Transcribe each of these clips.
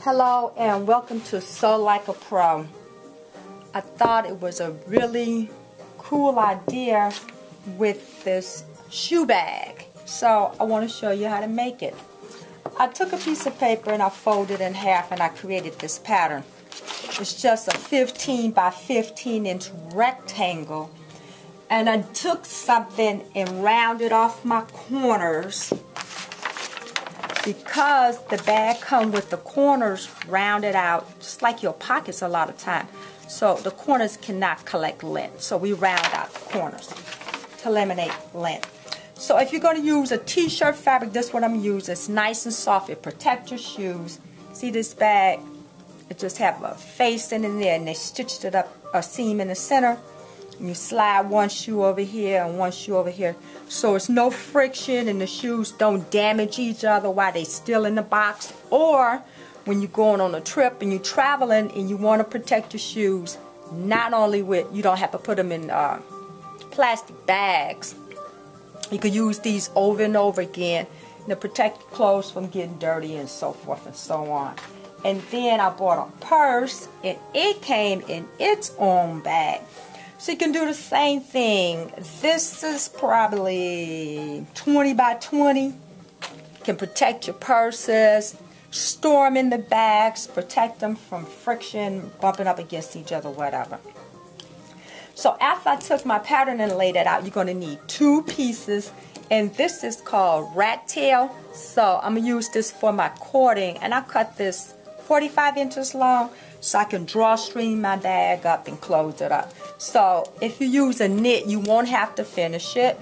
Hello and welcome to Sew Like a Pro. I thought it was a really cool idea with this shoe bag, so I want to show you how to make it. I took a piece of paper and I folded it in half and I created this pattern. It's just a 15 by 15 inch rectangle, and I took something and rounded off my corners because the bag comes with the corners rounded out just like your pockets a lot of time, so the corners cannot collect lint, so we round out the corners to eliminate lint. So if you're going to use a t-shirt fabric, this is what I'm using. It's nice and soft. It protects your shoes. See this bag? It just have a facing in there, and they stitched it up, a seam in the center. And you slide one shoe over here and one shoe over here, so it's no friction and the shoes don't damage each other while they're still in the box. Or when you're going on a trip and you're traveling and you want to protect your shoes, not only with, you don't have to put them in plastic bags. You could use these over and over again to protect your clothes from getting dirty and so forth and so on. And then I bought a purse, and it came in its own bag. So you can do the same thing. This is probably 20 by 20. You can protect your purses, store them in the bags, protect them from friction, bumping up against each other, whatever. So after I took my pattern and laid it out, you're going to need two pieces. And this is called rat tail. So I'm going to use this for my cording. And I cut this 45 inches long so I can drawstring my bag up and close it up. So if you use a knit, you won't have to finish it.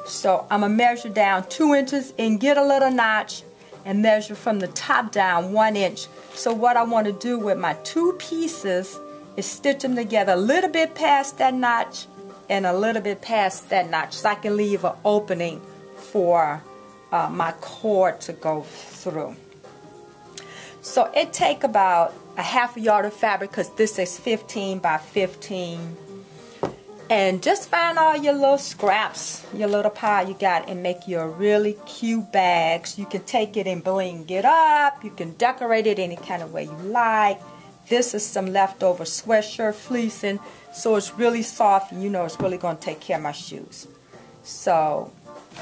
So I'm going to measure down 2 inches and get a little notch and measure from the top down 1 inch. So what I want to do with my two pieces is stitch them together a little bit past that notch and a little bit past that notch, so I can leave an opening for my cord to go through. So it take about a half a yard of fabric, because this is 15 by 15. And just find all your little scraps, your little pile you got, and make your really cute bags. You can take it and bling it up. You can decorate it any kind of way you like. This is some leftover sweatshirt fleecing, so it's really soft, and you know it's really going to take care of my shoes. So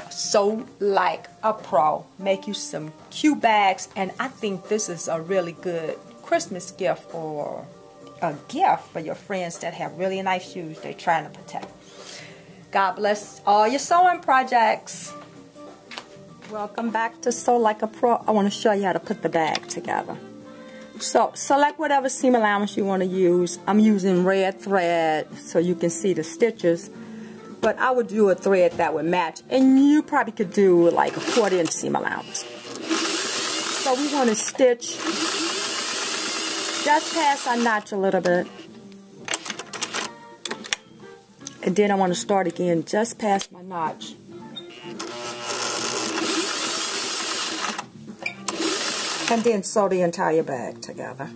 Sew Like a Pro. Make you some cute bags, and I think this is a really good Christmas gift or a gift for your friends that have really nice shoes they're trying to protect. God bless all your sewing projects. Welcome back to Sew Like a Pro. I want to show you how to put the bag together. So select whatever seam allowance you want to use. I'm using red thread so you can see the stitches, but I would do a thread that would match, and you probably could do like a 1/4 inch seam allowance. So we want to stitch just past our notch a little bit, and then I want to start again just past my notch. And then sew the entire bag together.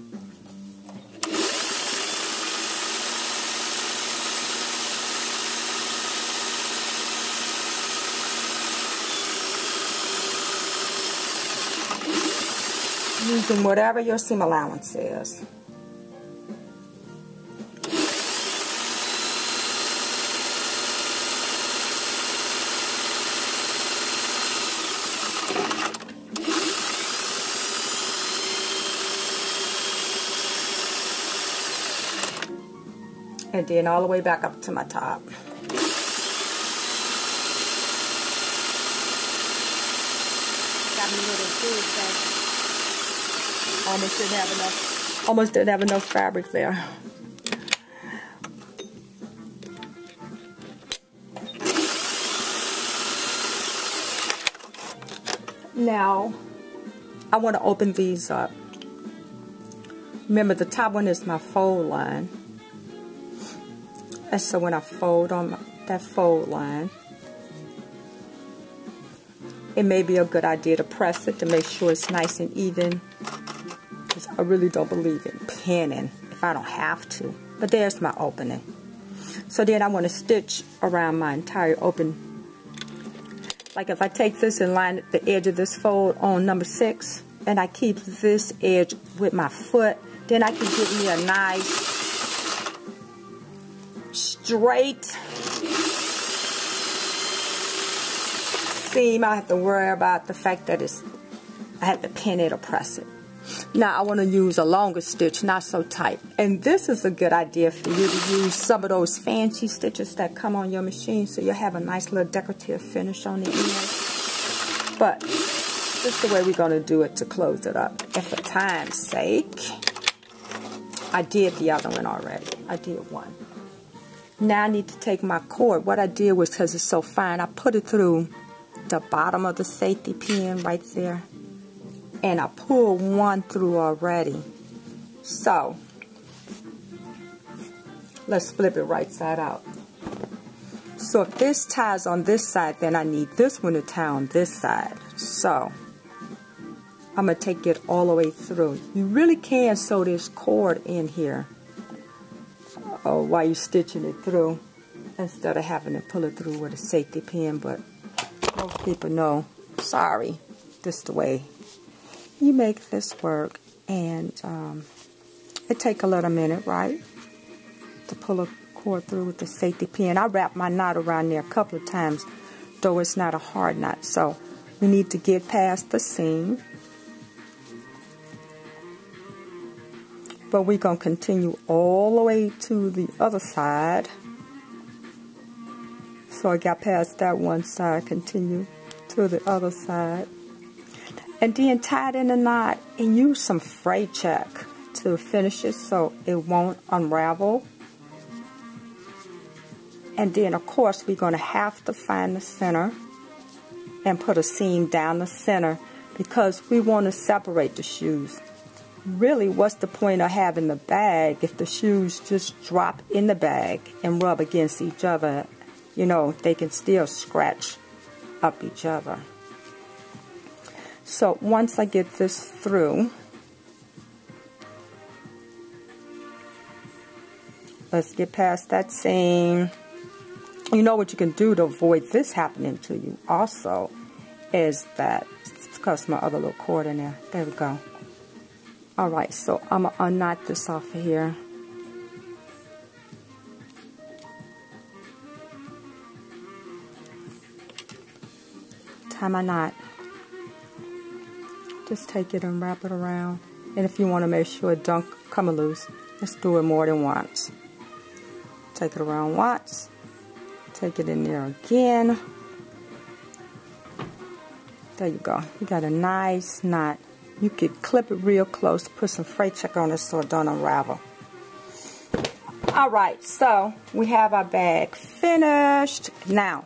Using whatever your seam allowance is. And then all the way back up to my top. Got me little too, almost didn't have enough fabric there. Now I want to open these up. Remember, the top one is my fold line. And so when I fold on that fold line, it may be a good idea to press it to make sure it's nice and even, because I really don't believe in pinning if I don't have to. But there's my opening. So then I want to stitch around my entire open. Like if I take this and line the edge of this fold on number 6, and I keep this edge with my foot. Then I can get me a nice straight seam. I have to worry about the fact that I have to pin it or press it. Now I want to use a longer stitch, not so tight. And this is a good idea for you to use some of those fancy stitches that come on your machine, so you'll have a nice little decorative finish on the end. But this is the way we're going to do it to close it up. And for time's sake, I did the other one already. I did one. Now I need to take my cord. What I did was, because it's so fine, I put it through the bottom of the safety pin right there. And I pulled one through already. So, let's flip it right side out. So if this ties on this side, then I need this one to tie on this side. So, I'm going to take it all the way through. You really can sew this cord in here while you're stitching it through, instead of having to pull it through with a safety pin. But most people know, sorry, this is the way you make this work. And it take a little minute, right, to pull a cord through with the safety pin. I wrap my knot around there a couple of times, though it's not a hard knot. So we need to get past the seam, but we're going to continue all the way to the other side. So I got past that one side, continue to the other side. And then tie it in a knot and use some fray check to finish it so it won't unravel. And then, of course, we're going to have to find the center and put a seam down the center, because we want to separate the shoes. Really, what's the point of having the bag if the shoes just drop in the bag and rub against each other? You know, they can still scratch up each other. So once I get this through, let's get past that seam. You know what you can do to avoid this happening to you also is that, because my other little cord in there. There we go. Alright, so I'm going to unknot this off of here. Tie my knot. Just take it and wrap it around. And if you want to make sure it don't come loose, let's do it more than once. Take it around once. Take it in there again. There you go. You got a nice knot. You could clip it real close, put some fray check on it so it don't unravel. Alright, so we have our bag finished. Now,